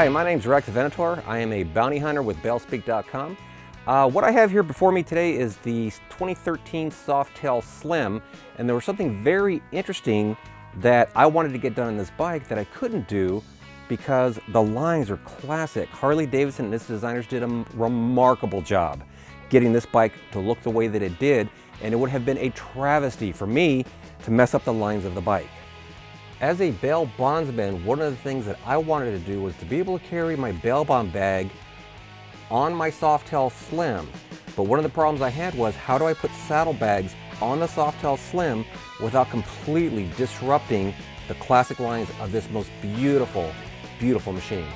Hi, my name's Rex Venator. I am a bounty hunter with bailspeak.com. What I have here before me today is the 2013 Softail Slim, and there was something very interesting that I wanted to get done on this bike that I couldn't do because the lines are classic. Harley Davidson and its designers did a remarkable job getting this bike to look the way that it did, and it would have been a travesty for me to mess up the lines of the bike. As a bail bondsman, one of the things that I wanted to do was to be able to carry my bail bond bag on my Softail Slim. But one of the problems I had was, how do I put saddlebags on the Softail Slim without completely disrupting the classic lines of this most beautiful, beautiful machine?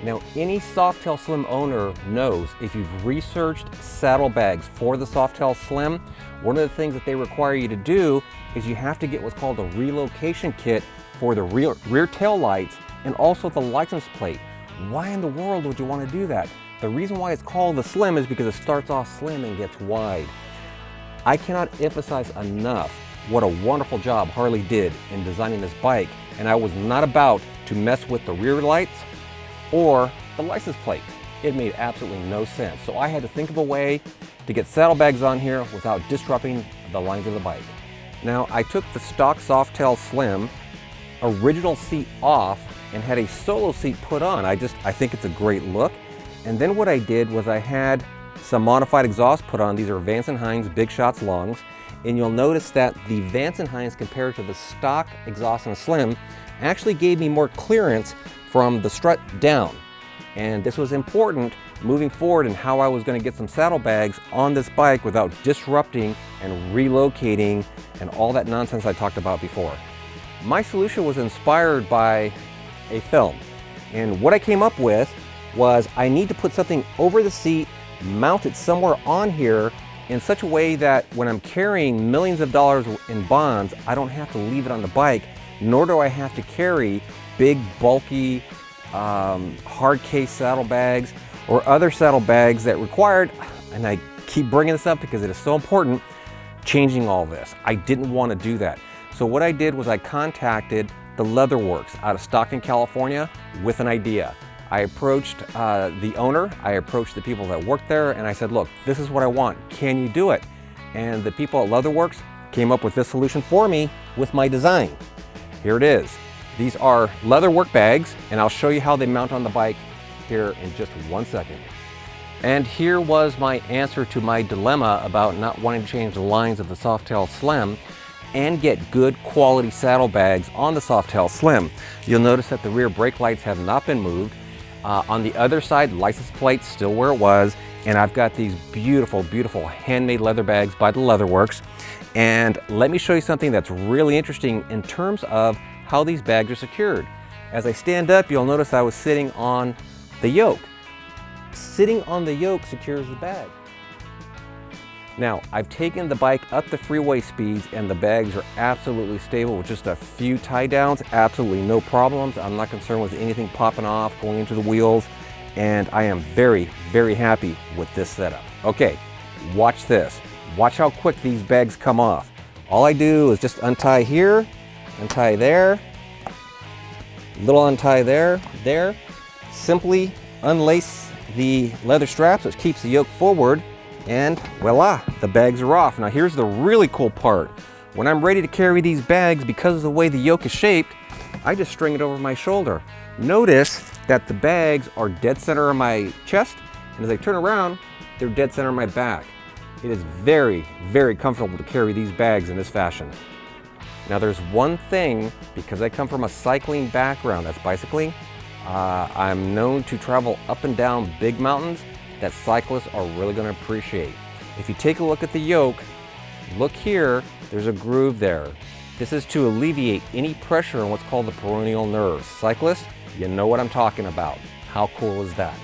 Now, any Softail Slim owner knows if you've researched saddlebags for the Softail Slim, one of the things that they require you to do is you have to get what's called a relocation kit for the rear tail lights and also the license plate. Why in the world would you want to do that? The reason why it's called the Slim is because it starts off slim and gets wide. I cannot emphasize enough what a wonderful job Harley did in designing this bike, and I was not about to mess with the rear lights or the license plate. It made absolutely no sense. So I had to think of a way to get saddlebags on here without disrupting the lines of the bike. Now, I took the stock Softail Slim original seat off and had a solo seat put on. I think it's a great look. And then what I did was I had some modified exhaust put on. These are Vance & Hines Big Shots Longs. And you'll notice that the Vance & Hines compared to the stock exhaust on the Slim actually gave me more clearance from the strut down. And this was important moving forward in how I was going to get some saddlebags on this bike without disrupting and relocating and all that nonsense I talked about before. My solution was inspired by a film. And what I came up with was I need to put something over the seat, mount it somewhere on here in such a way that when I'm carrying millions of dollars in bonds, I don't have to leave it on the bike, nor do I have to carry big, bulky, hard case saddlebags or other saddlebags that required, and I keep bringing this up because it is so important, changing all this. I didn't want to do that. So what I did was I contacted the Leatherworks out of Stockton, California with an idea. I approached the owner, I approached the people that worked there, and I said, look, this is what I want. Can you do it? And the people at Leatherworks came up with this solution for me with my design. Here it is. These are leather work bags, and I'll show you how they mount on the bike here in just 1 second. And here was my answer to my dilemma about not wanting to change the lines of the Softail Slim and get good quality saddlebags on the Softail Slim. You'll notice that the rear brake lights have not been moved. On the other side, license plate still where it was, and I've got these beautiful, beautiful handmade leather bags by the Leatherworks. And let me show you something that's really interesting in terms of how these bags are secured. As I stand up, you'll notice I was sitting on the yoke. Sitting on the yoke secures the bag. Now, I've taken the bike up the freeway speeds and the bags are absolutely stable with just a few tie downs, absolutely no problems. I'm not concerned with anything popping off, going into the wheels, and I am very, very happy with this setup. Okay, watch this. Watch how quick these bags come off. All I do is just untie here, untie there, little untie there, there. Simply unlace the leather straps, which keeps the yoke forward, and voila, the bags are off. Now here's the really cool part. When I'm ready to carry these bags, because of the way the yoke is shaped, I just string it over my shoulder. Notice that the bags are dead center on my chest, and as I turn around, they're dead center on my back. It is very, very comfortable to carry these bags in this fashion. Now there's one thing, because I come from a cycling background, that's bicycling, I'm known to travel up and down big mountains that cyclists are really going to appreciate. If you take a look at the yoke, look here, there's a groove there. This is to alleviate any pressure on what's called the peroneal nerves. Cyclists, you know what I'm talking about. How cool is that?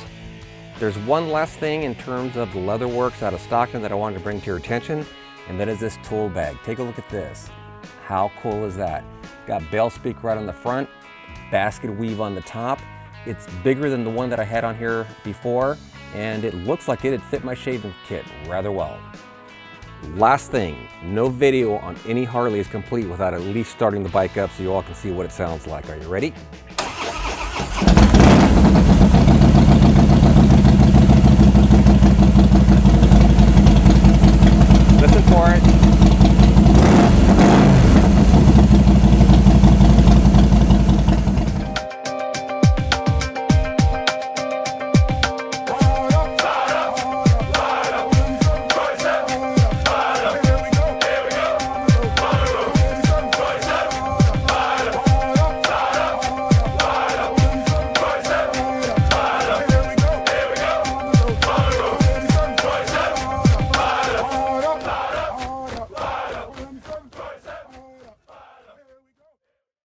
There's one last thing in terms of the Leatherworks out of Stockton that I wanted to bring to your attention, and that is this tool bag. Take a look at this. How cool is that? Got bail speak right on the front, basket weave on the top. It's bigger than the one that I had on here before, and it looks like it'd fit my shaving kit rather well. Last thing, no video on any Harley is complete without at least starting the bike up so you all can see what it sounds like. Are you ready?